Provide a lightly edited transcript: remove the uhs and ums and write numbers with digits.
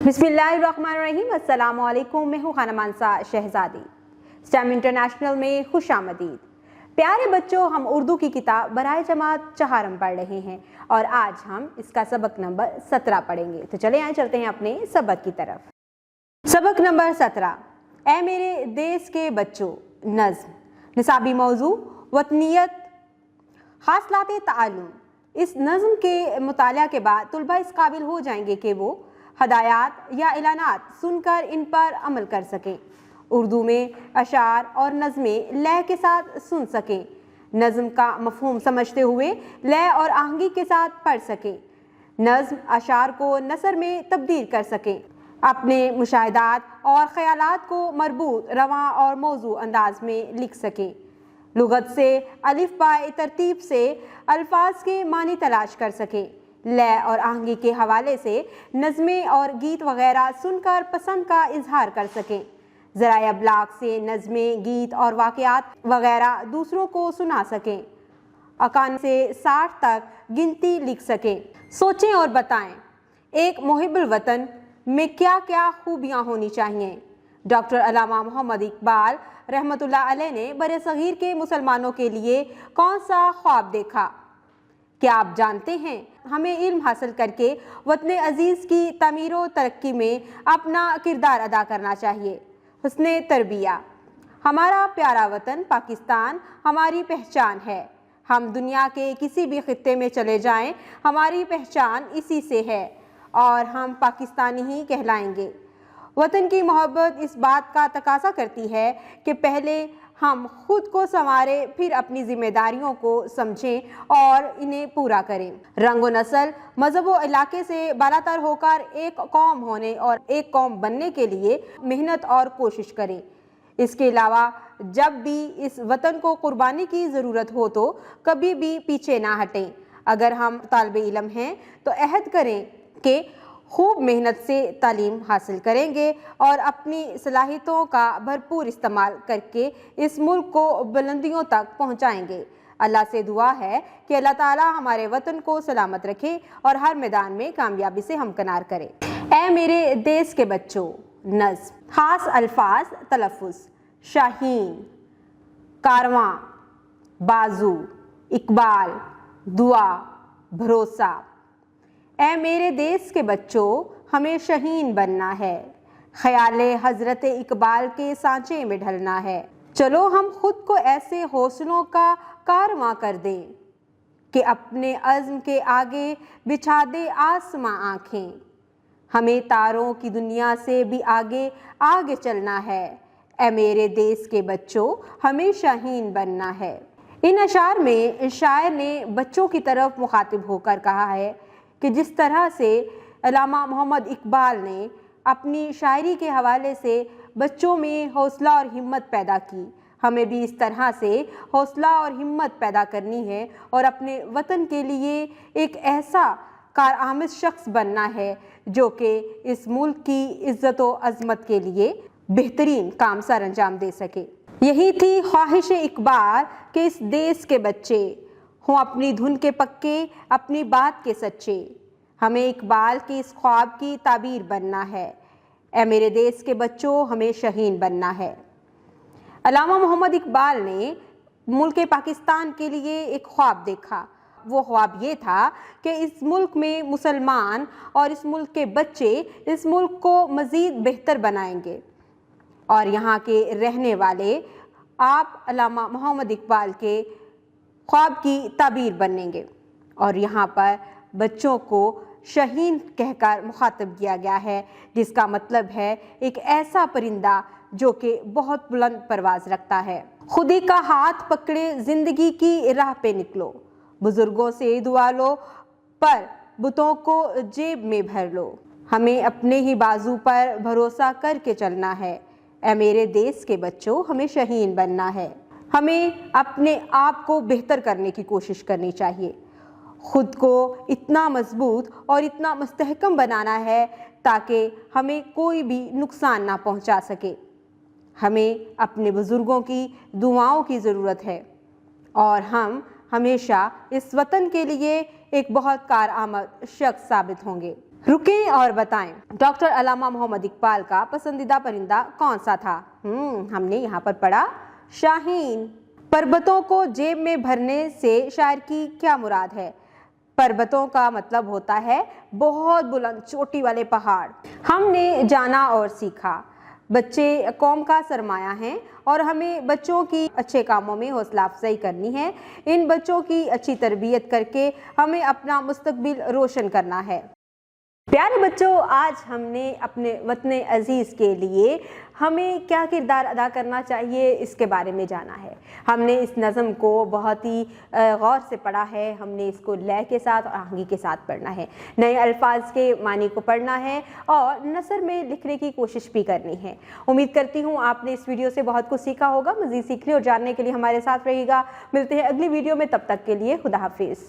बिस्मिल्लाहिर्रहमानिर्रहीम। अस्सलाम वालेकुम। मैं हूँ खाना मानसा शहजादी। स्टेम इंटरनेशनल में खुश आमदीद। प्यारे बच्चों, हम उर्दू की किताब बराए जमात चहारम पढ़ रहे हैं और आज हम इसका सबक नंबर 17 पढ़ेंगे। तो चले आए चलते हैं अपने सबक की तरफ। सबक नंबर 17, ऐ मेरे देश के बच्चों। नज़्म। निसाबी मौजू वतनियत, हासिलात ताल्लुम। इस नज़्म के मुताला के बाद तुलबा इस काबिल हो जाएंगे कि वो हदायत या एलानात सुनकर इन पर अमल कर सकें, उर्दू में अशार और नज़में लय के साथ सुन सकें, नज़्म का मफ़हूम समझते हुए लय और आहंगी के साथ पढ़ सकें, नज़्म अशार को नसर में तब्दील कर सकें, अपने मुशाहिदात और ख़यालात को मरबूत, रवां और मौजू अंदाज में लिख सकें, लुगत से अलिफ बाए तरतीब से अल्फाज के मानी तलाश कर सकें, लय और आहंगी के हवाले से नज़में और गीत वगैरह सुनकर पसंद का इजहार कर सकें, ज़राए अबलाग से नज़में, गीत और वाक़यात वगैरह दूसरों को सुना सकें, अकान से 60 तक गिनती लिख सकें। सोचें और बताएं, एक मुहिब्बुल वतन में क्या क्या खूबियाँ होनी चाहिए। डॉक्टर अल्लामा मोहम्मद इकबाल रहमतुल्लाह अलैह ने बरे सगीर के मुसलमानों के लिए कौन सा ख्वाब देखा? क्या आप जानते हैं, हमें इल्म हासिल करके वतन अजीज़ की तमीर व तरक्की में अपना किरदार अदा करना चाहिए। हुस्ने तरबिया। हमारा प्यारा वतन पाकिस्तान हमारी पहचान है। हम दुनिया के किसी भी खित्ते में चले जाएं, हमारी पहचान इसी से है और हम पाकिस्तानी ही कहलाएंगे। वतन की मोहब्बत इस बात का तकाज़ा करती है कि पहले हम खुद को संवारें, फिर अपनी जिम्मेदारियों को समझें और इन्हें पूरा करें। रंग व नस्ल, मज़हब व इलाके से बालातर होकर एक कौम होने और एक कौम बनने के लिए मेहनत और कोशिश करें। इसके अलावा जब भी इस वतन को कुर्बानी की ज़रूरत हो तो कभी भी पीछे ना हटें। अगर हम तालिब इल्म हैं तो अहद करें कि खूब मेहनत से तालीम हासिल करेंगे और अपनी सलाहियतों का भरपूर इस्तेमाल करके इस मुल्क को बुलंदियों तक पहुंचाएंगे। अल्लाह से दुआ है कि अल्लाह ताला हमारे वतन को सलामत रखे और हर मैदान में कामयाबी से हमकनार करे। ऐ मेरे देश के बच्चों। नज़्म। खास अल्फाज तलफ़ुज़। शाहीन, कारवां, बाजू, इकबाल, दुआ, भरोसा। ऐ मेरे देश के बच्चों, हमें शहीन बनना है, ख्याले हज़रत इकबाल के सांचे में ढलना है। चलो हम खुद को ऐसे हौसलों का कारवां कर दें कि अपने अज़्म के आगे बिछा दे आसमां आँखें। हमें तारों की दुनिया से भी आगे आगे चलना है। ऐ मेरे देश के बच्चों, हमें शहीन बनना है। इन अशार में शायर ने बच्चों की तरफ मुखातिब होकर कहा है कि जिस तरह से अल्लामा मोहम्मद इकबाल ने अपनी शायरी के हवाले से बच्चों में हौसला और हिम्मत पैदा की, हमें भी इस तरह से हौसला और हिम्मत पैदा करनी है और अपने वतन के लिए एक ऐसा कारआमद शख्स बनना है जो कि इस मुल्क की इज़्ज़त व अज़मत के लिए बेहतरीन काम सर अंजाम दे सके। यही थी ख्वाहिश इकबाल कि इस देश के बच्चे हों अपनी धुन के पक्के, अपनी बात के सच्चे। हमें इकबाल की इस ख्वाब की ताबीर बनना है। ऐ मेरे देश के बच्चों, हमें शहीन बनना है। अल्लामा मोहम्मद इकबाल ने मुल्क पाकिस्तान के लिए एक ख्वाब देखा। वो ख्वाब ये था कि इस मुल्क में मुसलमान और इस मुल्क के बच्चे इस मुल्क को मज़ीद बेहतर बनाएंगे और यहाँ के रहने वाले आप अल्लामा मोहम्मद इकबाल के ख्वाब की ताबीर बनेंगे। और यहाँ पर बच्चों को शहीन कहकर मुखातब किया गया है, जिसका मतलब है एक ऐसा परिंदा जो कि बहुत बुलंद परवाज़ रखता है। खुदी का हाथ पकड़े ज़िंदगी की राह पे निकलो, बुज़ुर्गों से दुआ लो पर बुतों को जेब में भर लो। हमें अपने ही बाजू पर भरोसा करके चलना है। ऐ मेरे देश के बच्चों, हमें शहीन बनना है। हमें अपने आप को बेहतर करने की कोशिश करनी चाहिए। खुद को इतना मजबूत और इतना मुस्तहकम बनाना है ताकि हमें कोई भी नुकसान ना पहुंचा सके। हमें अपने बुज़ुर्गों की दुआओं की ज़रूरत है और हम हमेशा इस वतन के लिए एक बहुत कारआमद शख्स साबित होंगे। रुकें और बताएं, डॉक्टर अल्लामा मोहम्मद इकबाल का पसंदीदा परिंदा कौन सा था? हमने यहाँ पर पढ़ा शाहीन। पर्वतों को जेब में भरने से शायर की क्या मुराद है? पर्वतों का मतलब होता है बहुत बुलंद चोटी वाले पहाड़। हमने जाना और सीखा, बच्चे कौम का सरमाया हैं और हमें बच्चों की अच्छे कामों में हौसला अफजाई करनी है। इन बच्चों की अच्छी तरबियत करके हमें अपना मुस्तकबिल रोशन करना है। प्यारे बच्चों, आज हमने अपने वतन अजीज़ के लिए हमें क्या किरदार अदा करना चाहिए इसके बारे में जाना है। हमने इस नज़म को बहुत ही गौर से पढ़ा है। हमने इसको लय के साथ और आहंगी के साथ पढ़ना है, नए अल्फाज के मानी को पढ़ना है और नसर में लिखने की कोशिश भी करनी है। उम्मीद करती हूँ आपने इस वीडियो से बहुत कुछ सीखा होगा। मज़ीद सीखने और जानने के लिए हमारे साथ रहिएगा। मिलते हैं अगली वीडियो में, तब तक के लिए खुदा हाफिज़।